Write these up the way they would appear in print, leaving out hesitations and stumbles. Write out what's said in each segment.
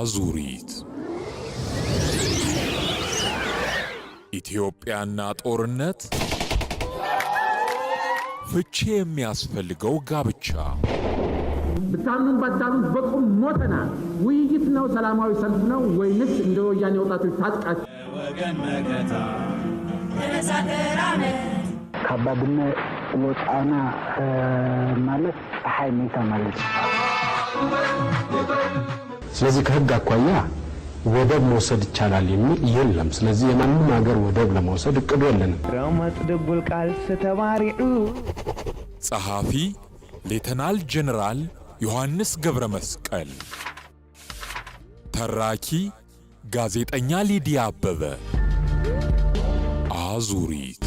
አዙሪት ኢትዮጵያና ጦርነት ፍቺ የሚያስፈልገው ጋብቻ በታምን ባታምን በቁም ሞተና ውይይት ነው ሰላማዊ ሰልፍ ነው ወይንስ እንደ ወያኔ ወጣቶች ታጥቃችሁ ወገን መከታ ተነሳከራነ ከባድነ ወጣና ማለት ሃይሜታ ማለት ስለዚህ ከህግ አኳያ ወደብ መውሰድ ይቻላል የሚል የለም። ስለዚህ የማንም ሀገር ወደብ ለመውሰድ እቅዱ የለንም። ረመጥ ድቡል ቃል ስተባሪዑ ጸሐፊ ሌተናል ጀነራል ዮሐንስ ገብረ መስቀል፣ ተራኪ ጋዜጠኛ ሊዲያ አበበ። አዙሪት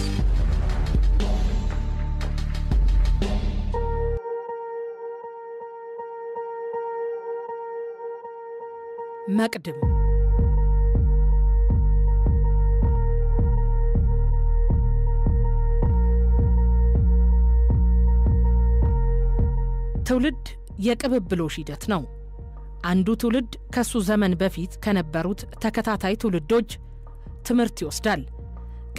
መቅድም ትውልድ የቅብብሎሽ ሂደት ነው። አንዱ ትውልድ ከሱ ዘመን በፊት ከነበሩት ተከታታይ ትውልዶች ትምህርት ይወስዳል።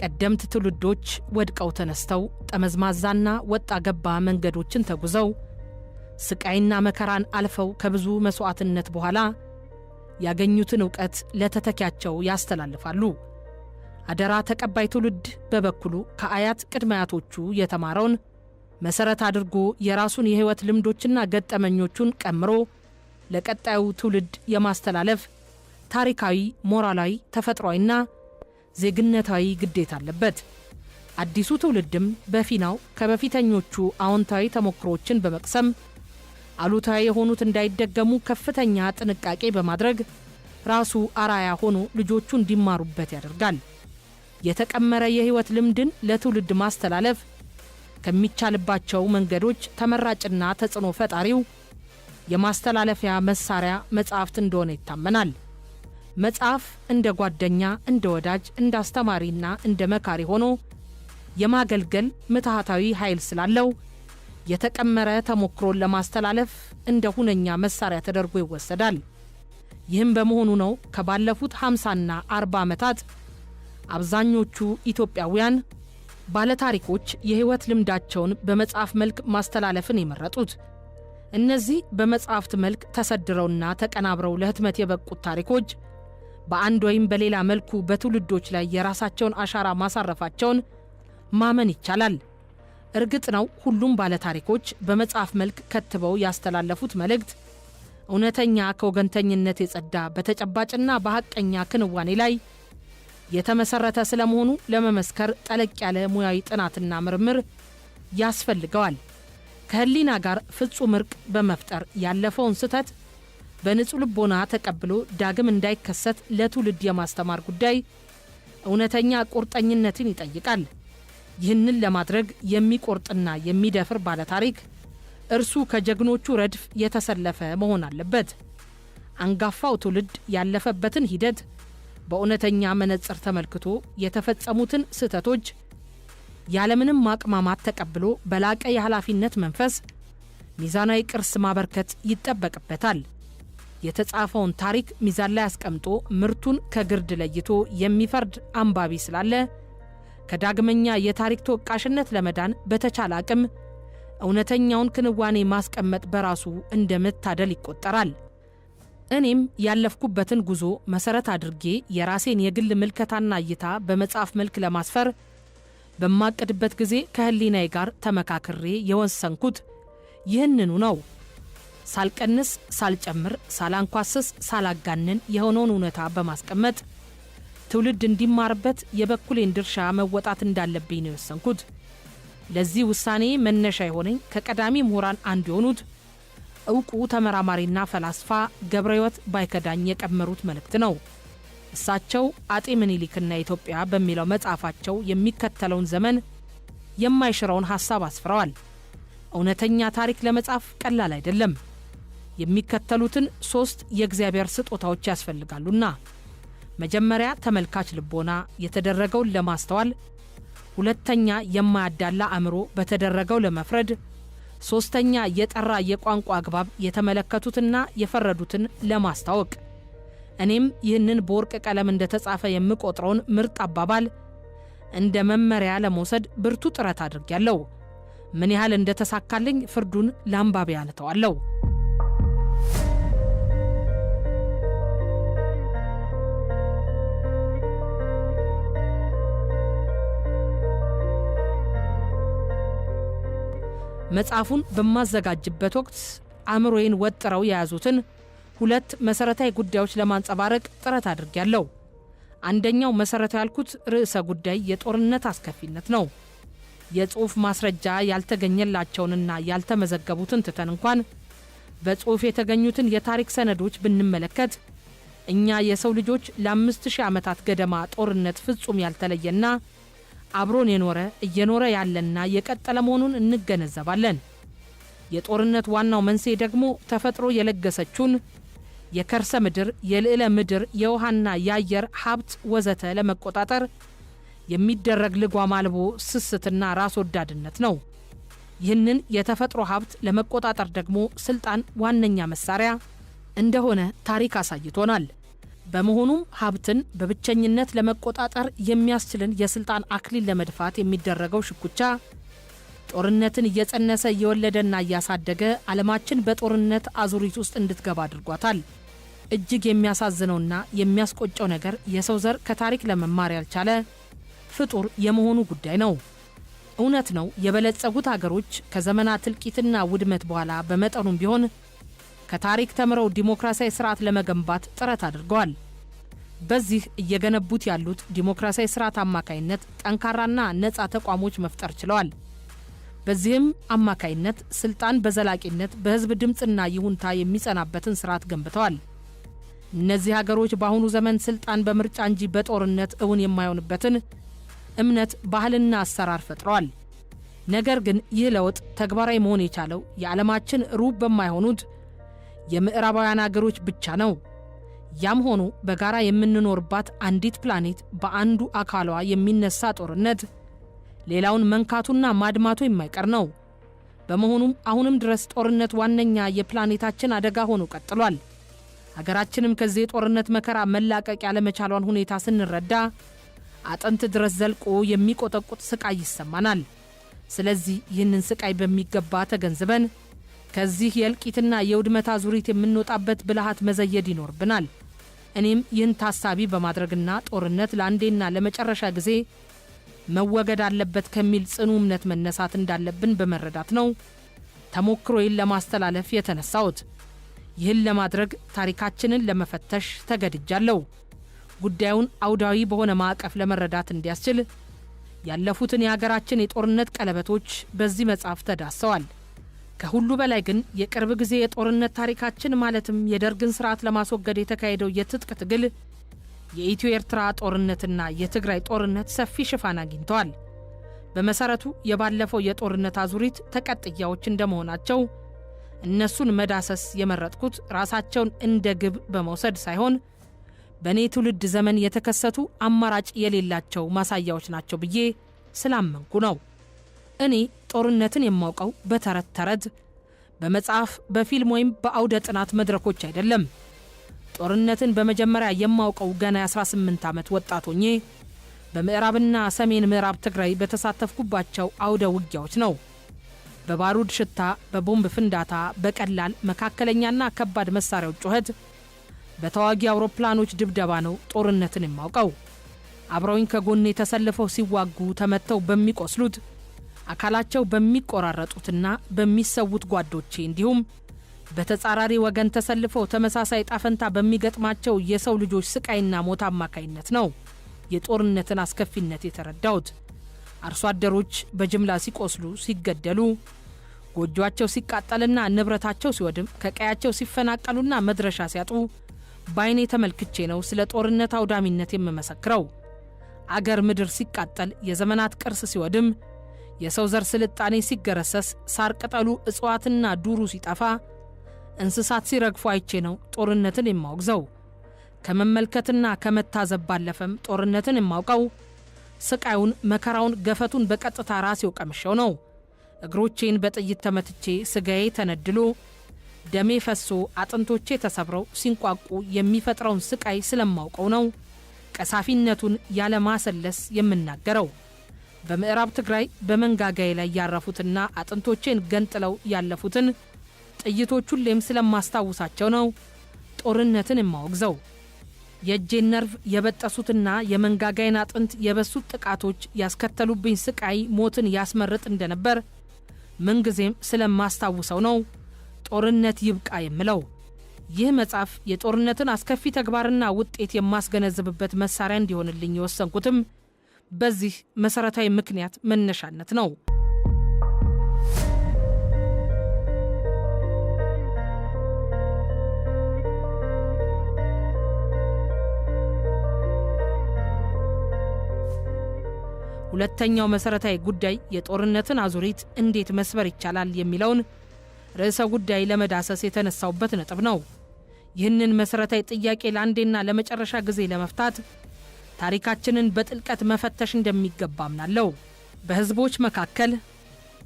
ቀደምት ትውልዶች ወድቀው ተነስተው ጠመዝማዛና ወጣ ገባ መንገዶችን ተጉዘው ስቃይና መከራን አልፈው ከብዙ መስዋዕትነት በኋላ ያገኙትን ዕውቀት ለተተኪያቸው ያስተላልፋሉ። አደራ ተቀባይ ትውልድ በበኩሉ ከአያት ቅድመ አያቶቹ የተማረውን መሰረት አድርጎ የራሱን የህይወት ልምዶችና ገጠመኞቹን ቀምሮ ለቀጣዩ ትውልድ የማስተላለፍ ታሪካዊ፣ ሞራላዊ፣ ተፈጥሯዊና ዜግነታዊ ግዴታ አለበት። አዲሱ ትውልድም በፊናው ከበፊተኞቹ አዎንታዊ ተሞክሮችን በመቅሰም አሉታዊ የሆኑት እንዳይደገሙ ከፍተኛ ጥንቃቄ በማድረግ ራሱ አራያ ሆኖ ልጆቹ እንዲማሩበት ያደርጋል። የተቀመረ የህይወት ልምድን ለትውልድ ማስተላለፍ ከሚቻልባቸው መንገዶች ተመራጭና ተጽዕኖ ፈጣሪው የማስተላለፊያ መሳሪያ መጽሐፍት እንደሆነ ይታመናል። መጽሐፍ እንደ ጓደኛ፣ እንደ ወዳጅ፣ እንደ አስተማሪና እንደ መካሪ ሆኖ የማገልገል ምትሃታዊ ኃይል ስላለው የተቀመረ ተሞክሮን ለማስተላለፍ እንደ ሁነኛ መሳሪያ ተደርጎ ይወሰዳል። ይህም በመሆኑ ነው ከባለፉት 50ና 40 ዓመታት አብዛኞቹ ኢትዮጵያውያን ባለታሪኮች የህይወት ልምዳቸውን በመጽሐፍ መልክ ማስተላለፍን የመረጡት። እነዚህ በመጽሐፍት መልክ ተሰድረውና ተቀናብረው ለህትመት የበቁት ታሪኮች በአንድ ወይም በሌላ መልኩ በትውልዶች ላይ የራሳቸውን አሻራ ማሳረፋቸውን ማመን ይቻላል። እርግጥ ነው ሁሉም ባለታሪኮች በመጽሐፍ መልክ ከትበው ያስተላለፉት መልእክት እውነተኛ ከወገንተኝነት የጸዳ በተጨባጭና በሐቀኛ ክንዋኔ ላይ የተመሰረተ ስለመሆኑ ለመመስከር ጠለቅ ያለ ሙያዊ ጥናትና ምርምር ያስፈልገዋል። ከህሊና ጋር ፍጹም እርቅ በመፍጠር ያለፈውን ስህተት በንጹህ ልቦና ተቀብሎ ዳግም እንዳይከሰት ለትውልድ የማስተማር ጉዳይ እውነተኛ ቁርጠኝነትን ይጠይቃል። ይህንን ለማድረግ የሚቆርጥና የሚደፍር ባለታሪክ እርሱ ከጀግኖቹ ረድፍ የተሰለፈ መሆን አለበት። አንጋፋው ትውልድ ያለፈበትን ሂደት በእውነተኛ መነጽር ተመልክቶ የተፈጸሙትን ስህተቶች ያለምንም ማቅማማት ተቀብሎ በላቀ የኃላፊነት መንፈስ ሚዛናዊ ቅርስ ማበርከት ይጠበቅበታል። የተጻፈውን ታሪክ ሚዛን ላይ አስቀምጦ ምርቱን ከግርድ ለይቶ የሚፈርድ አንባቢ ስላለ ከዳግመኛ የታሪክ ተወቃሽነት ለመዳን በተቻለ አቅም እውነተኛውን ክንዋኔ ማስቀመጥ በራሱ እንደ መታደል ይቆጠራል። እኔም ያለፍኩበትን ጉዞ መሰረት አድርጌ የራሴን የግል ምልከታና እይታ በመጽሐፍ መልክ ለማስፈር በማቀድበት ጊዜ ከህሊናዬ ጋር ተመካክሬ የወሰንኩት ይህንኑ ነው። ሳልቀንስ፣ ሳልጨምር፣ ሳላንኳስስ፣ ሳላጋንን የሆነውን እውነታ በማስቀመጥ ትውልድ እንዲማርበት የበኩሌን ድርሻ መወጣት እንዳለብኝ ነው የወሰንኩት። ለዚህ ውሳኔ መነሻ የሆነኝ ከቀዳሚ ምሁራን አንዱ የሆኑት ዕውቁ ተመራማሪና ፈላስፋ ገብረሕይወት ባይከዳኝ የቀመሩት መልእክት ነው። እሳቸው አጤ ምኒልክና ኢትዮጵያ በሚለው መጽሐፋቸው የሚከተለውን ዘመን የማይሽረውን ሐሳብ አስፍረዋል። እውነተኛ ታሪክ ለመጻፍ ቀላል አይደለም። የሚከተሉትን 3 የእግዚአብሔር ስጦታዎች ያስፈልጋሉና መጀመሪያ ተመልካች ልቦና የተደረገውን ለማስተዋል፣ ሁለተኛ የማያዳላ አእምሮ በተደረገው ለመፍረድ፣ ሶስተኛ የጠራ የቋንቋ አግባብ የተመለከቱትና የፈረዱትን ለማስታወቅ። እኔም ይህንን በወርቅ ቀለም እንደተጻፈ የምቆጥረውን ምርጥ አባባል እንደ መመሪያ ለመውሰድ ብርቱ ጥረት አድርጌያለሁ። ምን ያህል እንደተሳካልኝ ፍርዱን ለአንባቢያን እተዋለሁ። መጽሐፉን በማዘጋጅበት ወቅት አእምሮዬን ወጥረው የያዙትን ሁለት መሰረታዊ ጉዳዮች ለማንጸባረቅ ጥረት አድርጌያለሁ። አንደኛው መሰረታዊ ያልኩት ርዕሰ ጉዳይ የጦርነት አስከፊነት ነው። የጽሑፍ ማስረጃ ያልተገኘላቸውንና ያልተመዘገቡትን ትተን እንኳን በጽሑፍ የተገኙትን የታሪክ ሰነዶች ብንመለከት እኛ የሰው ልጆች ለ5000 ዓመታት ገደማ ጦርነት ፍጹም ያልተለየና አብሮን የኖረ እየኖረ ያለና የቀጠለ መሆኑን እንገነዘባለን። የጦርነት ዋናው መንስኤ ደግሞ ተፈጥሮ የለገሰችውን የከርሰ ምድር፣ የልዕለ ምድር፣ የውሃና የአየር ሀብት ወዘተ ለመቆጣጠር የሚደረግ ልጓም አልቦ ስስትና ራስ ወዳድነት ነው። ይህንን የተፈጥሮ ሀብት ለመቆጣጠር ደግሞ ስልጣን ዋነኛ መሳሪያ እንደሆነ ታሪክ አሳይቶናል። በመሆኑም ሀብትን በብቸኝነት ለመቆጣጠር የሚያስችልን የስልጣን አክሊል ለመድፋት የሚደረገው ሽኩቻ ጦርነትን እየጸነሰ እየወለደና እያሳደገ ዓለማችን በጦርነት አዙሪት ውስጥ እንድትገባ አድርጓታል። እጅግ የሚያሳዝነውና የሚያስቆጨው ነገር የሰው ዘር ከታሪክ ለመማር ያልቻለ ፍጡር የመሆኑ ጉዳይ ነው። እውነት ነው፣ የበለጸጉት አገሮች ከዘመናት እልቂትና ውድመት በኋላ በመጠኑም ቢሆን ከታሪክ ተምረው ዲሞክራሲያዊ ስርዓት ለመገንባት ጥረት አድርገዋል። በዚህ እየገነቡት ያሉት ዲሞክራሲያዊ ስርዓት አማካይነት ጠንካራና ነፃ ተቋሞች መፍጠር ችለዋል። በዚህም አማካይነት ስልጣን በዘላቂነት በህዝብ ድምፅና ይሁንታ የሚጸናበትን ስርዓት ገንብተዋል። እነዚህ ሀገሮች በአሁኑ ዘመን ስልጣን በምርጫ እንጂ በጦርነት እውን የማይሆንበትን እምነት፣ ባህልና አሰራር ፈጥረዋል። ነገር ግን ይህ ለውጥ ተግባራዊ መሆን የቻለው የዓለማችን ሩብ በማይሆኑት የምዕራባውያን አገሮች ብቻ ነው። ያም ሆኖ በጋራ የምንኖርባት አንዲት ፕላኔት በአንዱ አካሏ የሚነሳ ጦርነት ሌላውን መንካቱና ማድማቱ የማይቀር ነው። በመሆኑም አሁንም ድረስ ጦርነት ዋነኛ የፕላኔታችን አደጋ ሆኖ ቀጥሏል። ሀገራችንም ከዚህ የጦርነት መከራ መላቀቅ ያለመቻሏን ሁኔታ ስንረዳ አጥንት ድረስ ዘልቆ የሚቆጠቁጥ ስቃይ ይሰማናል። ስለዚህ ይህንን ስቃይ በሚገባ ተገንዝበን ከዚህ የእልቂትና የውድመት አዙሪት የምንወጣበት ብልሃት መዘየድ ይኖርብናል። እኔም ይህን ታሳቢ በማድረግና ጦርነት ለአንዴና ለመጨረሻ ጊዜ መወገድ አለበት ከሚል ጽኑ እምነት መነሳት እንዳለብን በመረዳት ነው ተሞክሮዬን ለማስተላለፍ የተነሳሁት። ይህን ለማድረግ ታሪካችንን ለመፈተሽ ተገድጃለሁ። ጉዳዩን አውዳዊ በሆነ ማዕቀፍ ለመረዳት እንዲያስችል ያለፉትን የሀገራችን የጦርነት ቀለበቶች በዚህ መጽሐፍ ተዳሰዋል። ከሁሉ በላይ ግን የቅርብ ጊዜ የጦርነት ታሪካችን ማለትም የደርግን ስርዓት ለማስወገድ የተካሄደው የትጥቅ ትግል፣ የኢትዮ ኤርትራ ጦርነትና የትግራይ ጦርነት ሰፊ ሽፋን አግኝተዋል። በመሰረቱ የባለፈው የጦርነት አዙሪት ተቀጥያዎች እንደመሆናቸው እነሱን መዳሰስ የመረጥኩት ራሳቸውን እንደ ግብ በመውሰድ ሳይሆን በእኔ ትውልድ ዘመን የተከሰቱ አማራጭ የሌላቸው ማሳያዎች ናቸው ብዬ ስላመንኩ ነው። እኔ ጦርነትን የማውቀው በተረት ተረት፣ በመጽሐፍ፣ በፊልም ወይም በአውደ ጥናት መድረኮች አይደለም። ጦርነትን በመጀመሪያ የማውቀው ገና የ18 ዓመት ወጣት ሆኜ በምዕራብና ሰሜን ምዕራብ ትግራይ በተሳተፍኩባቸው አውደ ውጊያዎች ነው። በባሩድ ሽታ፣ በቦምብ ፍንዳታ፣ በቀላል መካከለኛና ከባድ መሳሪያዎች ጩኸት፣ በተዋጊ አውሮፕላኖች ድብደባ ነው ጦርነትን የማውቀው። አብረውኝ ከጎኔ ተሰልፈው ሲዋጉ ተመተው በሚቆስሉት፣ አካላቸው በሚቆራረጡትና በሚሰዉት ጓዶቼ እንዲሁም በተጻራሪ ወገን ተሰልፈው ተመሳሳይ ጣፈንታ በሚገጥማቸው የሰው ልጆች ስቃይና ሞት አማካይነት ነው የጦርነትን አስከፊነት የተረዳሁት። አርሶ አደሮች በጅምላ ሲቆስሉ፣ ሲገደሉ፣ ጎጆአቸው ሲቃጠልና ንብረታቸው ሲወድም፣ ከቀያቸው ሲፈናቀሉና መድረሻ ሲያጡ ባይኔ ተመልክቼ ነው ስለ ጦርነት አውዳሚነት የምመሰክረው። አገር ምድር ሲቃጠል፣ የዘመናት ቅርስ ሲወድም፣ የሰው ዘር ስልጣኔ ሲገረሰስ፣ ሳር ቅጠሉ እጽዋትና ዱሩ ሲጠፋ፣ እንስሳት ሲረግፉ አይቼ ነው ጦርነትን የማወግዘው። ከመመልከትና ከመታዘብ ባለፈም ጦርነትን የማውቀው ስቃዩን፣ መከራውን፣ ገፈቱን በቀጥታ ራሴው ቀምሼው ነው። እግሮቼን በጥይት ተመትቼ ስጋዬ ተነድሎ ደሜ ፈሶ አጥንቶቼ ተሰብረው ሲንቋቁ የሚፈጥረውን ስቃይ ስለማውቀው ነው ቀሳፊነቱን ያለ ማሰለስ የምናገረው። በምዕራብ ትግራይ በመንጋጋዬ ላይ ያረፉትና አጥንቶቼን ገንጥለው ያለፉትን ጥይቶች ሁሌም ስለማስታውሳቸው ነው ጦርነትን የማወግዘው። የእጄን ነርቭ የበጠሱትና የመንጋጋዬን አጥንት የበሱት ጥቃቶች ያስከተሉብኝ ስቃይ ሞትን ያስመርጥ እንደነበር ምንጊዜም ስለማስታውሰው ነው ጦርነት ይብቃ የምለው። ይህ መጽሐፍ የጦርነትን አስከፊ ተግባርና ውጤት የማስገነዝብበት መሳሪያ እንዲሆንልኝ የወሰንኩትም በዚህ መሰረታዊ ምክንያት መነሻነት ነው። ሁለተኛው መሰረታዊ ጉዳይ የጦርነትን አዙሪት እንዴት መስበር ይቻላል የሚለውን ርዕሰ ጉዳይ ለመዳሰስ የተነሳውበት ነጥብ ነው። ይህንን መሰረታዊ ጥያቄ ለአንዴና ለመጨረሻ ጊዜ ለመፍታት ታሪካችንን በጥልቀት መፈተሽ እንደሚገባ አምናለሁ። በህዝቦች መካከል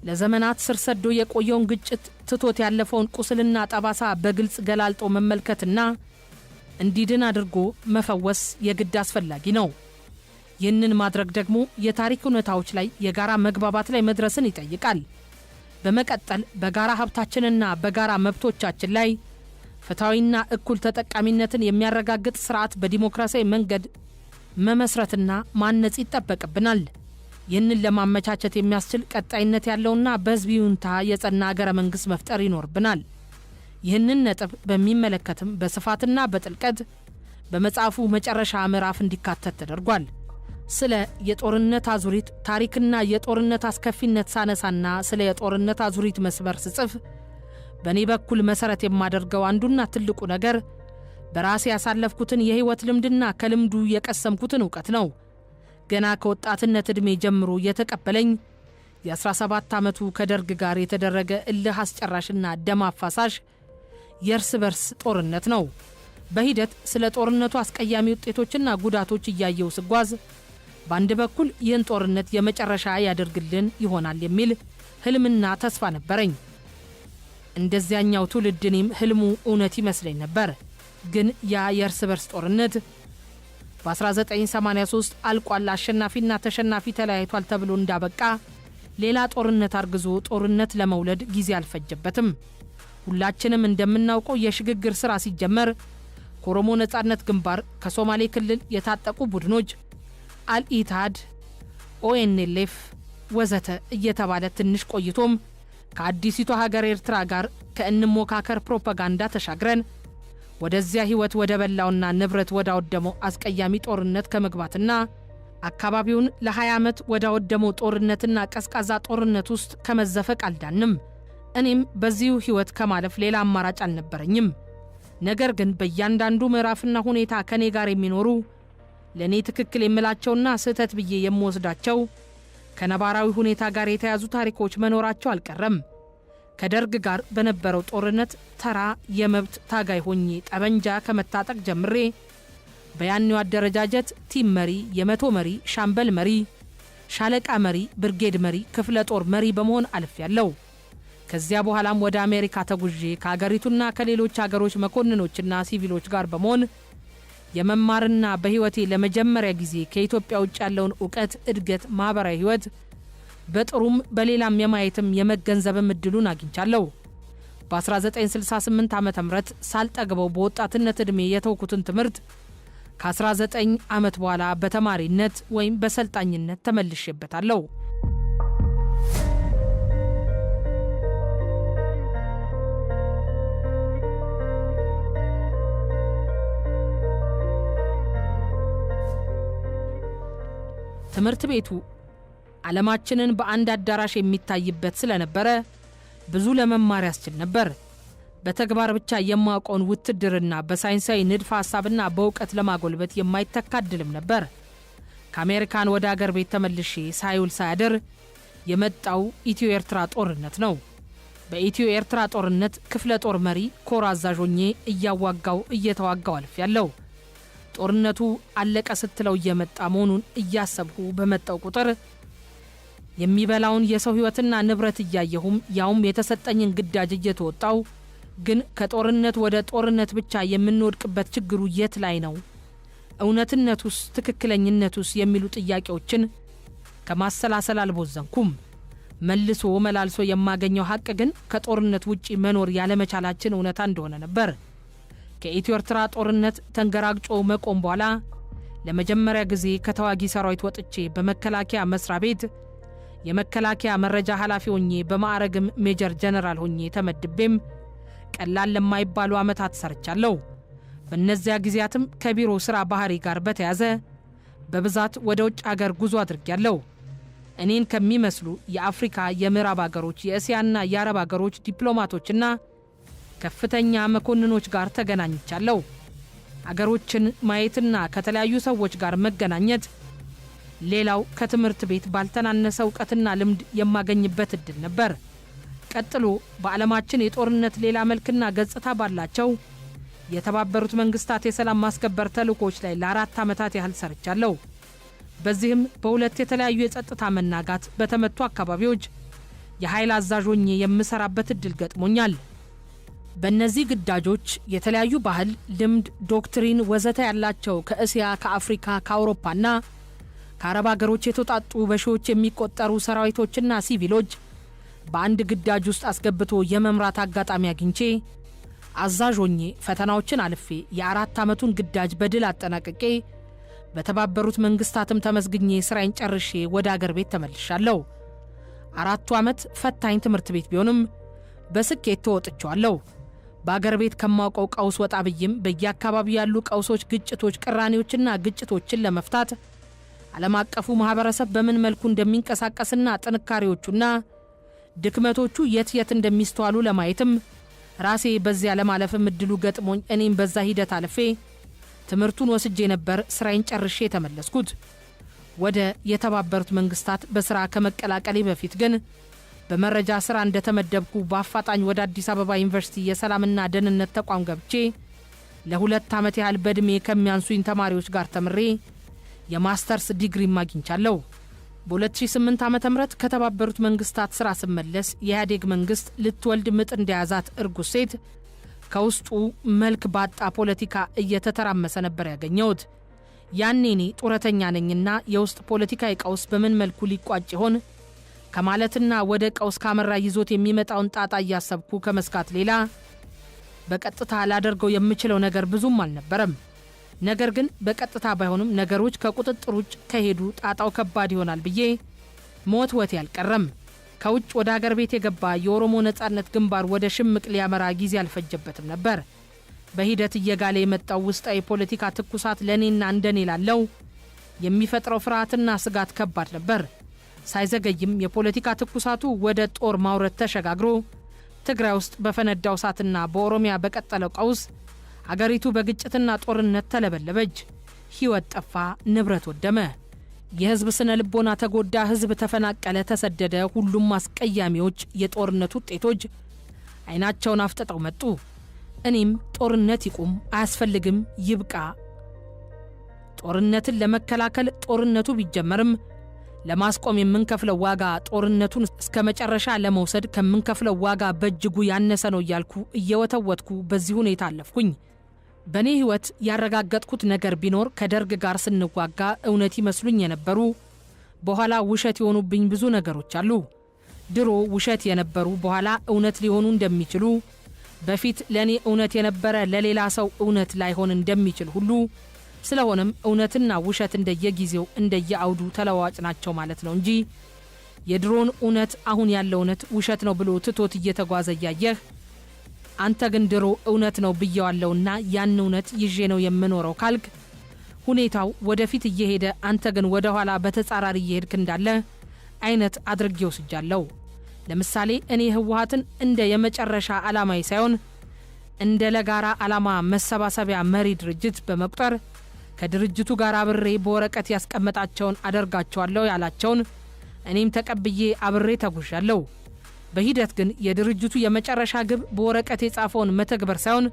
ለዘመናት ስር ሰዶ የቆየውን ግጭት ትቶት ያለፈውን ቁስልና ጠባሳ በግልጽ ገላልጦ መመልከትና እንዲድን አድርጎ መፈወስ የግድ አስፈላጊ ነው። ይህንን ማድረግ ደግሞ የታሪክ እውነታዎች ላይ የጋራ መግባባት ላይ መድረስን ይጠይቃል። በመቀጠል በጋራ ሀብታችንና በጋራ መብቶቻችን ላይ ፍትሐዊና እኩል ተጠቃሚነትን የሚያረጋግጥ ስርዓት በዲሞክራሲያዊ መንገድ መመስረትና ማነጽ ይጠበቅብናል። ይህንን ለማመቻቸት የሚያስችል ቀጣይነት ያለውና በህዝብ ይሁንታ የጸና ሀገረ መንግስት መፍጠር ይኖርብናል። ይህንን ነጥብ በሚመለከትም በስፋትና በጥልቀት በመጽሐፉ መጨረሻ ምዕራፍ እንዲካተት ተደርጓል። ስለ የጦርነት አዙሪት ታሪክና የጦርነት አስከፊነት ሳነሳና ስለ የጦርነት አዙሪት መስበር ስጽፍ በእኔ በኩል መሰረት የማደርገው አንዱና ትልቁ ነገር በራሴ ያሳለፍኩትን የህይወት ልምድና ከልምዱ የቀሰምኩትን ዕውቀት ነው። ገና ከወጣትነት ዕድሜ ጀምሮ የተቀበለኝ የ17 ዓመቱ ከደርግ ጋር የተደረገ እልህ አስጨራሽና ደም አፋሳሽ የእርስ በርስ ጦርነት ነው። በሂደት ስለ ጦርነቱ አስቀያሚ ውጤቶችና ጉዳቶች እያየው ስጓዝ በአንድ በኩል ይህን ጦርነት የመጨረሻ ያደርግልን ይሆናል የሚል ህልምና ተስፋ ነበረኝ። እንደዚያኛው ትውልድ እኔም ህልሙ እውነት ይመስለኝ ነበር። ግን ያ የእርስ በርስ ጦርነት በ1983 አልቋል፣ አሸናፊና ተሸናፊ ተለያይቷል ተብሎ እንዳበቃ ሌላ ጦርነት አርግዞ ጦርነት ለመውለድ ጊዜ አልፈጀበትም። ሁላችንም እንደምናውቀው የሽግግር ሥራ ሲጀመር ከኦሮሞ ነጻነት ግንባር፣ ከሶማሌ ክልል የታጠቁ ቡድኖች፣ አልኢታድ፣ ኦኤንኤልኤፍ ወዘተ እየተባለ ትንሽ ቆይቶም ከአዲሲቷ ሀገር ኤርትራ ጋር ከእንሞካከር ፕሮፓጋንዳ ተሻግረን ወደዚያ ህይወት ወደ በላውና ንብረት ወዳወደመው አስቀያሚ ጦርነት ከመግባትና አካባቢውን ለ20 ዓመት ወዳወደመው ጦርነትና ቀዝቃዛ ጦርነት ውስጥ ከመዘፈቅ አልዳንም። እኔም በዚሁ ህይወት ከማለፍ ሌላ አማራጭ አልነበረኝም። ነገር ግን በእያንዳንዱ ምዕራፍና ሁኔታ ከኔ ጋር የሚኖሩ ለኔ ትክክል የምላቸውና ስህተት ብዬ የምወስዳቸው ከነባራዊ ሁኔታ ጋር የተያዙ ታሪኮች መኖራቸው አልቀረም። ከደርግ ጋር በነበረው ጦርነት ተራ የመብት ታጋይ ሆኜ ጠበንጃ ከመታጠቅ ጀምሬ በያኔው አደረጃጀት ቲም መሪ፣ የመቶ መሪ፣ ሻምበል መሪ፣ ሻለቃ መሪ፣ ብርጌድ መሪ፣ ክፍለ ጦር መሪ በመሆን አልፌያለሁ። ከዚያ በኋላም ወደ አሜሪካ ተጉዤ ከሀገሪቱና ከሌሎች ሀገሮች መኮንኖችና ሲቪሎች ጋር በመሆን የመማርና በህይወቴ ለመጀመሪያ ጊዜ ከኢትዮጵያ ውጭ ያለውን ዕውቀት፣ እድገት፣ ማህበራዊ ህይወት በጥሩም በሌላም የማየትም የመገንዘብም እድሉን አግኝቻለሁ። በ1968 ዓ.ም ሳልጠግበው በወጣትነት ዕድሜ የተውኩትን ትምህርት ከ19 ዓመት በኋላ በተማሪነት ወይም በሰልጣኝነት ተመልሼበታለሁ። ትምህርት ቤቱ ዓለማችንን በአንድ አዳራሽ የሚታይበት ስለነበረ ብዙ ለመማር ያስችል ነበር። በተግባር ብቻ የማውቀውን ውትድርና በሳይንሳዊ ንድፈ ሐሳብና በእውቀት ለማጎልበት የማይተካ ዕድልም ነበር። ከአሜሪካን ወደ አገር ቤት ተመልሼ ሳይውል ሳያድር የመጣው ኢትዮ ኤርትራ ጦርነት ነው። በኢትዮ ኤርትራ ጦርነት ክፍለ ጦር መሪ፣ ኮር አዛዥ ሆኜ እያዋጋው እየተዋጋው አልፌያለሁ። ጦርነቱ አለቀ ስትለው እየመጣ መሆኑን እያሰብሁ በመጣው ቁጥር የሚበላውን የሰው ሕይወትና ንብረት እያየሁም ያውም የተሰጠኝን ግዳጅ እየተወጣው ግን ከጦርነት ወደ ጦርነት ብቻ የምንወድቅበት ችግሩ የት ላይ ነው? እውነትነቱስ ትክክለኝነቱስ የሚሉ ጥያቄዎችን ከማሰላሰል አልቦዘንኩም። መልሶ መላልሶ የማገኘው ሐቅ ግን ከጦርነት ውጪ መኖር ያለመቻላችን እውነታ እንደሆነ ነበር። ከኢትዮ ኤርትራ ጦርነት ተንገራግጮ መቆም በኋላ ለመጀመሪያ ጊዜ ከተዋጊ ሰራዊት ወጥቼ በመከላከያ መስሪያ ቤት የመከላከያ መረጃ ኃላፊ ሆኜ በማዕረግም ሜጀር ጀነራል ሆኜ ተመድቤም ቀላል ለማይባሉ ዓመታት ሰርቻለሁ። በእነዚያ ጊዜያትም ከቢሮ ሥራ ባህሪ ጋር በተያዘ በብዛት ወደ ውጭ አገር ጉዞ አድርጌያለሁ። እኔን ከሚመስሉ የአፍሪካ የምዕራብ አገሮች የእስያና የአረብ አገሮች ዲፕሎማቶችና ከፍተኛ መኮንኖች ጋር ተገናኝቻለሁ። አገሮችን ማየትና ከተለያዩ ሰዎች ጋር መገናኘት ሌላው ከትምህርት ቤት ባልተናነሰ ዕውቀትና ልምድ የማገኝበት ዕድል ነበር። ቀጥሎ በዓለማችን የጦርነት ሌላ መልክና ገጽታ ባላቸው የተባበሩት መንግስታት የሰላም ማስከበር ተልእኮች ላይ ለ4 ዓመታት ያህል ሰርቻለሁ። በዚህም በሁለት የተለያዩ የጸጥታ መናጋት በተመቱ አካባቢዎች የኃይል አዛዥ ሆኜ የምሰራበት ዕድል ገጥሞኛል። በእነዚህ ግዳጆች የተለያዩ ባህል፣ ልምድ፣ ዶክትሪን ወዘተ ያላቸው ከእስያ፣ ከአፍሪካ፣ ከአውሮፓና ከአረብ አገሮች የተውጣጡ በሺዎች የሚቆጠሩ ሰራዊቶችና ሲቪሎች በአንድ ግዳጅ ውስጥ አስገብቶ የመምራት አጋጣሚ አግኝቼ አዛዥ ሆኜ ፈተናዎችን አልፌ የ4 ዓመቱን ግዳጅ በድል አጠናቅቄ በተባበሩት መንግስታትም ተመስግኜ ስራዬን ጨርሼ ወደ አገር ቤት ተመልሻለሁ። 4 ዓመት ፈታኝ ትምህርት ቤት ቢሆንም በስኬት ተወጥቼዋለሁ። በአገር ቤት ከማውቀው ቀውስ ወጣ ብዬም በየአካባቢው ያሉ ቀውሶች፣ ግጭቶች፣ ቅራኔዎችና ግጭቶችን ለመፍታት ዓለም አቀፉ ማህበረሰብ በምን መልኩ እንደሚንቀሳቀስና ጥንካሬዎቹና ድክመቶቹ የት እንደሚስተዋሉ ለማየትም ራሴ በዚያ ለማለፍም እድሉ ገጥሞኝ እኔም በዛ ሂደት አልፌ ትምህርቱን ወስጄ ነበር ስራዬን ጨርሼ ተመለስኩት። ወደ የተባበሩት መንግስታት በስራ ከመቀላቀሌ በፊት ግን በመረጃ ስራ እንደተመደብኩ በአፋጣኝ ወደ አዲስ አበባ ዩኒቨርሲቲ የሰላምና ደህንነት ተቋም ገብቼ ለ2 ዓመት ያህል በእድሜ ከሚያንሱኝ ተማሪዎች ጋር ተምሬ የማስተርስ ዲግሪ አግኝቻለሁ። በ2008 ዓ.ም ከተባበሩት መንግስታት ስራ ስመለስ የኢህአዴግ መንግስት ልትወልድ ምጥ እንደያዛት እርጉዝ ሴት ከውስጡ መልክ ባጣ ፖለቲካ እየተተራመሰ ነበር ያገኘሁት። ያኔ እኔ ጡረተኛ ነኝና የውስጥ ፖለቲካዊ ቀውስ በምን መልኩ ሊቋጭ ይሆን ከማለትና ወደ ቀውስ ካመራ ይዞት የሚመጣውን ጣጣ እያሰብኩ ከመስጋት ሌላ በቀጥታ ላደርገው የምችለው ነገር ብዙም አልነበረም። ነገር ግን በቀጥታ ባይሆንም ነገሮች ከቁጥጥር ውጭ ከሄዱ ጣጣው ከባድ ይሆናል ብዬ ሞትወቴ አልቀረም። ከውጭ ወደ አገር ቤት የገባ የኦሮሞ ነጻነት ግንባር ወደ ሽምቅ ሊያመራ ጊዜ አልፈጀበትም ነበር። በሂደት እየጋለ የመጣው ውስጣዊ የፖለቲካ ትኩሳት ለእኔና እንደኔ ላለው የሚፈጥረው ፍርሃትና ስጋት ከባድ ነበር። ሳይዘገይም የፖለቲካ ትኩሳቱ ወደ ጦር ማውረድ ተሸጋግሮ ትግራይ ውስጥ በፈነዳው እሳትና በኦሮሚያ በቀጠለው ቀውስ አገሪቱ በግጭትና ጦርነት ተለበለበች። ሕይወት ጠፋ፣ ንብረት ወደመ፣ የህዝብ ስነ ልቦና ተጎዳ፣ ህዝብ ተፈናቀለ፣ ተሰደደ። ሁሉም አስቀያሚዎች የጦርነት ውጤቶች አይናቸውን አፍጥጠው መጡ። እኔም ጦርነት ይቁም፣ አያስፈልግም፣ ይብቃ። ጦርነትን ለመከላከል ጦርነቱ ቢጀመርም ለማስቆም የምንከፍለው ዋጋ ጦርነቱን እስከ መጨረሻ ለመውሰድ ከምንከፍለው ዋጋ በእጅጉ ያነሰ ነው እያልኩ እየወተወትኩ በዚህ ሁኔታ አለፍኩኝ። በእኔ ህይወት ያረጋገጥኩት ነገር ቢኖር ከደርግ ጋር ስንዋጋ እውነት ይመስሉኝ የነበሩ በኋላ ውሸት የሆኑብኝ ብዙ ነገሮች አሉ። ድሮ ውሸት የነበሩ በኋላ እውነት ሊሆኑ እንደሚችሉ፣ በፊት ለእኔ እውነት የነበረ ለሌላ ሰው እውነት ላይሆን እንደሚችል ሁሉ ስለሆነም እውነትና ውሸት እንደየጊዜው እንደየአውዱ ተለዋዋጭ ናቸው ማለት ነው እንጂ የድሮን እውነት አሁን ያለው እውነት ውሸት ነው ብሎ ትቶት እየተጓዘ እያየህ አንተ ግን ድሮ እውነት ነው ብየዋለውና ያን እውነት ይዤ ነው የምኖረው ካልክ ሁኔታው ወደፊት እየሄደ አንተ ግን ወደ ኋላ በተጻራሪ እየሄድክ እንዳለ አይነት አድርጌ ወስጃለሁ። ለምሳሌ እኔ ህወሓትን እንደ የመጨረሻ ዓላማዬ ሳይሆን እንደ ለጋራ ዓላማ መሰባሰቢያ መሪ ድርጅት በመቁጠር ከድርጅቱ ጋር አብሬ በወረቀት ያስቀመጣቸውን አደርጋቸዋለሁ ያላቸውን እኔም ተቀብዬ አብሬ ተጉዣለሁ። በሂደት ግን የድርጅቱ የመጨረሻ ግብ በወረቀት የጻፈውን መተግበር ሳይሆን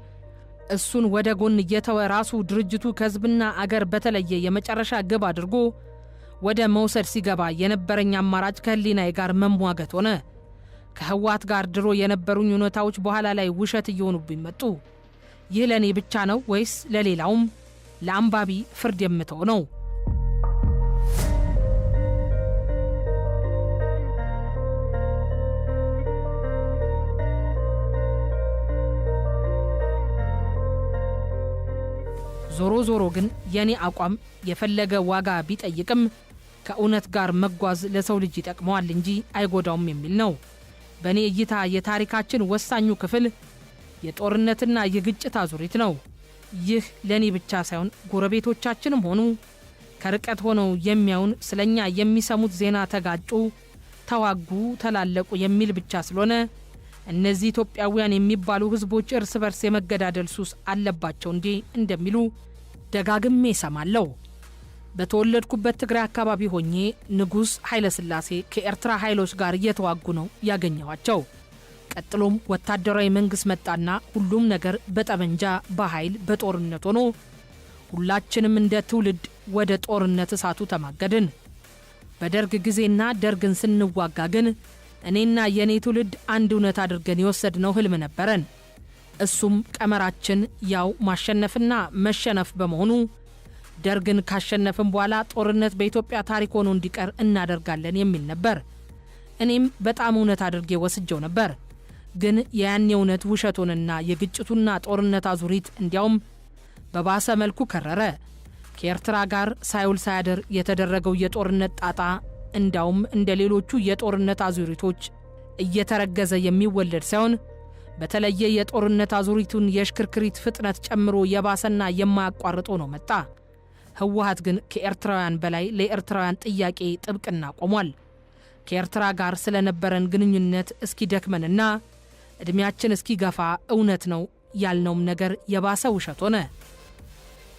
እሱን ወደ ጎን እየተወ ራሱ ድርጅቱ ከህዝብና አገር በተለየ የመጨረሻ ግብ አድርጎ ወደ መውሰድ ሲገባ የነበረኝ አማራጭ ከህሊናዬ ጋር መሟገት ሆነ። ከህወሓት ጋር ድሮ የነበሩኝ ሁኔታዎች በኋላ ላይ ውሸት እየሆኑብኝ መጡ። ይህ ለኔ ብቻ ነው ወይስ ለሌላውም? ለአንባቢ ፍርድ የምተው ነው። ዞሮ ዞሮ ግን የኔ አቋም የፈለገ ዋጋ ቢጠይቅም ከእውነት ጋር መጓዝ ለሰው ልጅ ይጠቅመዋል እንጂ አይጎዳውም የሚል ነው። በእኔ እይታ የታሪካችን ወሳኙ ክፍል የጦርነትና የግጭት አዙሪት ነው። ይህ ለኔ ብቻ ሳይሆን ጎረቤቶቻችንም ሆኑ ከርቀት ሆነው የሚያዩን ስለኛ የሚሰሙት ዜና ተጋጩ፣ ተዋጉ፣ ተላለቁ የሚል ብቻ ስለሆነ እነዚህ ኢትዮጵያውያን የሚባሉ ህዝቦች እርስ በርስ የመገዳደል ሱስ አለባቸው እንዴ እንደሚሉ ደጋግሜ ሰማለሁ። በተወለድኩበት ትግራይ አካባቢ ሆኜ ንጉስ ኃይለ ሥላሴ ከኤርትራ ኃይሎች ጋር እየተዋጉ ነው ያገኘዋቸው። ቀጥሎም ወታደራዊ መንግስት መጣና ሁሉም ነገር በጠመንጃ በኃይል በጦርነት ሆኖ ሁላችንም እንደ ትውልድ ወደ ጦርነት እሳቱ ተማገድን። በደርግ ጊዜና ደርግን ስንዋጋ ግን እኔና የኔ ትውልድ አንድ እውነት አድርገን የወሰድነው ህልም ነበረን። እሱም ቀመራችን ያው ማሸነፍና መሸነፍ በመሆኑ ደርግን ካሸነፍን በኋላ ጦርነት በኢትዮጵያ ታሪክ ሆኖ እንዲቀር እናደርጋለን የሚል ነበር። እኔም በጣም እውነት አድርጌ ወስጀው ነበር። ግን ያኔ እውነት ውሸቱንና የግጭቱና ጦርነት አዙሪት እንዲያውም በባሰ መልኩ ከረረ። ከኤርትራ ጋር ሳይውል ሳያድር የተደረገው የጦርነት ጣጣ እንዳውም እንደ ሌሎቹ የጦርነት አዙሪቶች እየተረገዘ የሚወለድ ሳይሆን በተለየ የጦርነት አዙሪቱን የሽክርክሪት ፍጥነት ጨምሮ የባሰና የማያቋርጦ ነው መጣ። ህወሓት ግን ከኤርትራውያን በላይ ለኤርትራውያን ጥያቄ ጥብቅና ቆሟል። ከኤርትራ ጋር ስለነበረን ግንኙነት እስኪ ደክመንና እድሜያችን እስኪ ገፋ እውነት ነው ያልነውም ነገር የባሰ ውሸት ሆነ።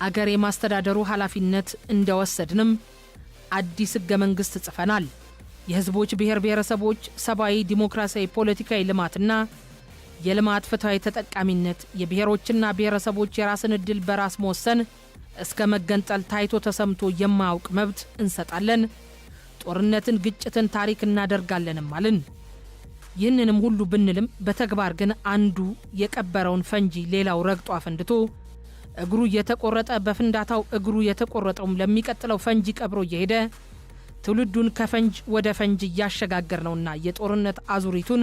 አገር የማስተዳደሩ ኃላፊነት እንደወሰድንም አዲስ ህገ መንግስት ጽፈናል። የህዝቦች ብሔር ብሔረሰቦች ሰብአዊ ዲሞክራሲያዊ ፖለቲካዊ ልማትና የልማት ፍትሃዊ ተጠቃሚነት፣ የብሔሮችና ብሔረሰቦች የራስን ዕድል በራስ መወሰን እስከ መገንጠል ታይቶ ተሰምቶ የማያውቅ መብት እንሰጣለን። ጦርነትን፣ ግጭትን ታሪክ እናደርጋለንም አልን። ይህንንም ሁሉ ብንልም በተግባር ግን አንዱ የቀበረውን ፈንጂ ሌላው ረግጦ አፈንድቶ እግሩ የተቆረጠ በፍንዳታው እግሩ የተቆረጠውም ለሚቀጥለው ፈንጂ ቀብሮ እየሄደ ትውልዱን ከፈንጅ ወደ ፈንጅ እያሸጋገር ነውና የጦርነት አዙሪቱን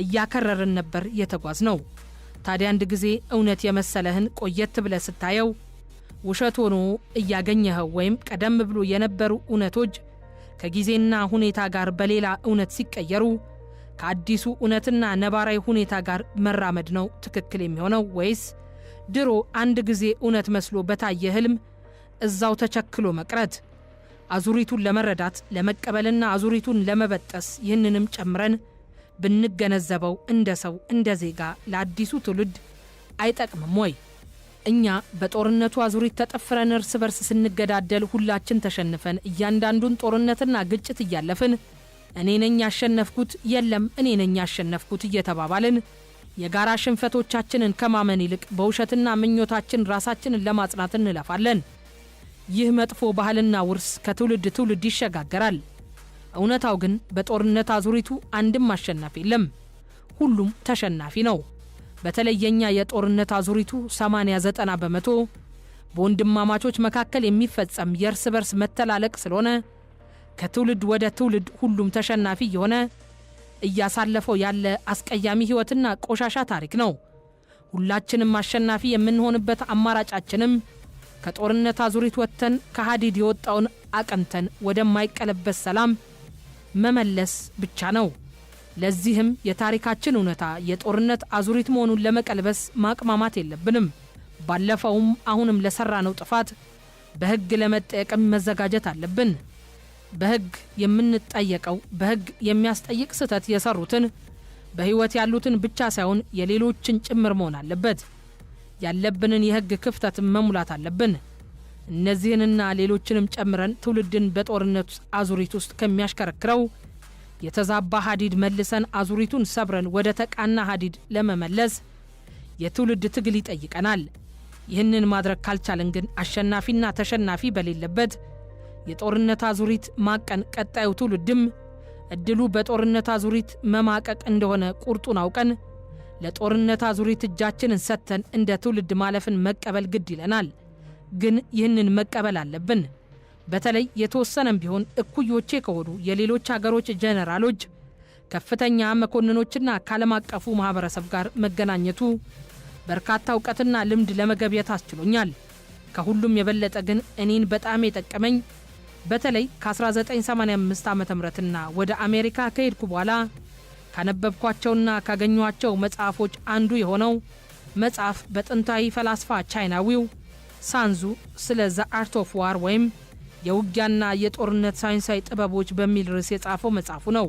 እያከረርን ነበር የተጓዝ ነው። ታዲያ አንድ ጊዜ እውነት የመሰለህን ቆየት ብለህ ስታየው ውሸት ሆኖ እያገኘኸው ወይም ቀደም ብሎ የነበሩ እውነቶች ከጊዜና ሁኔታ ጋር በሌላ እውነት ሲቀየሩ ከአዲሱ እውነትና ነባራዊ ሁኔታ ጋር መራመድ ነው ትክክል የሚሆነው? ወይስ ድሮ አንድ ጊዜ እውነት መስሎ በታየ ህልም እዛው ተቸክሎ መቅረት? አዙሪቱን ለመረዳት ለመቀበልና አዙሪቱን ለመበጠስ ይህንንም ጨምረን ብንገነዘበው እንደ ሰው እንደ ዜጋ ለአዲሱ ትውልድ አይጠቅምም ወይ? እኛ በጦርነቱ አዙሪት ተጠፍረን እርስ በርስ ስንገዳደል ሁላችን ተሸንፈን እያንዳንዱን ጦርነትና ግጭት እያለፍን እኔ ነኝ ያሸነፍኩት፣ የለም እኔ ነኝ ያሸነፍኩት እየተባባልን የጋራ ሽንፈቶቻችንን ከማመን ይልቅ በውሸትና ምኞታችን ራሳችንን ለማጽናት እንለፋለን። ይህ መጥፎ ባህልና ውርስ ከትውልድ ትውልድ ይሸጋገራል። እውነታው ግን በጦርነት አዙሪቱ አንድም አሸናፊ የለም፣ ሁሉም ተሸናፊ ነው። በተለየኛ የጦርነት አዙሪቱ 80-90 በመቶ በወንድማማቾች መካከል የሚፈጸም የእርስ በርስ መተላለቅ ስለሆነ ከትውልድ ወደ ትውልድ ሁሉም ተሸናፊ የሆነ እያሳለፈው ያለ አስቀያሚ ህይወትና ቆሻሻ ታሪክ ነው። ሁላችንም አሸናፊ የምንሆንበት አማራጫችንም ከጦርነት አዙሪት ወጥተን ከሃዲድ የወጣውን አቀንተን ወደማይቀለበስ ሰላም መመለስ ብቻ ነው። ለዚህም የታሪካችን እውነታ የጦርነት አዙሪት መሆኑን ለመቀልበስ ማቅማማት የለብንም። ባለፈውም አሁንም ለሰራነው ጥፋት በህግ ለመጠየቅም መዘጋጀት አለብን። በህግ የምንጠየቀው በህግ የሚያስጠይቅ ስህተት የሰሩትን በህይወት ያሉትን ብቻ ሳይሆን የሌሎችን ጭምር መሆን አለበት። ያለብንን የህግ ክፍተት መሙላት አለብን። እነዚህንና ሌሎችንም ጨምረን ትውልድን በጦርነት አዙሪት ውስጥ ከሚያሽከረክረው የተዛባ ሀዲድ መልሰን አዙሪቱን ሰብረን ወደ ተቃና ሀዲድ ለመመለስ የትውልድ ትግል ይጠይቀናል። ይህንን ማድረግ ካልቻለን ግን አሸናፊና ተሸናፊ በሌለበት የጦርነት አዙሪት ማቀን ቀጣዩ ትውልድም እድሉ በጦርነት አዙሪት መማቀቅ እንደሆነ ቁርጡን አውቀን ለጦርነት አዙሪት እጃችንን ሰጥተን እንደ ትውልድ ማለፍን መቀበል ግድ ይለናል። ግን ይህንን መቀበል አለብን። በተለይ የተወሰነም ቢሆን እኩዮቼ ከሆኑ የሌሎች ሀገሮች ጀነራሎች፣ ከፍተኛ መኮንኖችና ከዓለም አቀፉ ማህበረሰብ ጋር መገናኘቱ በርካታ ዕውቀትና ልምድ ለመገብየት አስችሎኛል። ከሁሉም የበለጠ ግን እኔን በጣም የጠቀመኝ በተለይ ከ1985 ዓ.ም ወደ አሜሪካ ከሄድኩ በኋላ ካነበብኳቸውና ካገኘኋቸው መጽሐፎች አንዱ የሆነው መጽሐፍ በጥንታዊ ፈላስፋ ቻይናዊው ሳንዙ ስለ ዘ አርት ኦፍ ዋር ወይም የውጊያና የጦርነት ሳይንሳዊ ጥበቦች በሚል ርዕስ የጻፈው መጽሐፉ ነው።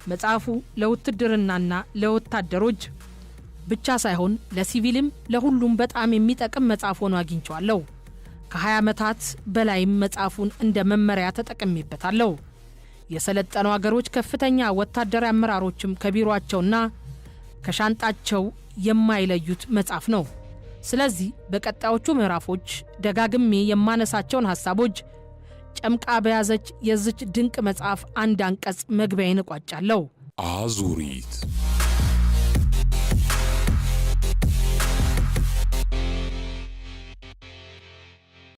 መጽሐፉ ለውትድርናና ለወታደሮች ብቻ ሳይሆን ለሲቪልም ለሁሉም በጣም የሚጠቅም መጽሐፍ ሆኖ አግኝቼዋለሁ። ከ20 ዓመታት በላይም መጽሐፉን እንደ መመሪያ ተጠቅሜበታለሁ። የሰለጠኑ ሀገሮች ከፍተኛ ወታደራዊ አመራሮችም ከቢሮአቸውና ከሻንጣቸው የማይለዩት መጽሐፍ ነው። ስለዚህ በቀጣዮቹ ምዕራፎች ደጋግሜ የማነሳቸውን ሐሳቦች ጨምቃ በያዘች የዚች ድንቅ መጽሐፍ አንድ አንቀጽ መግቢያዬን እቋጫለሁ። አዙሪት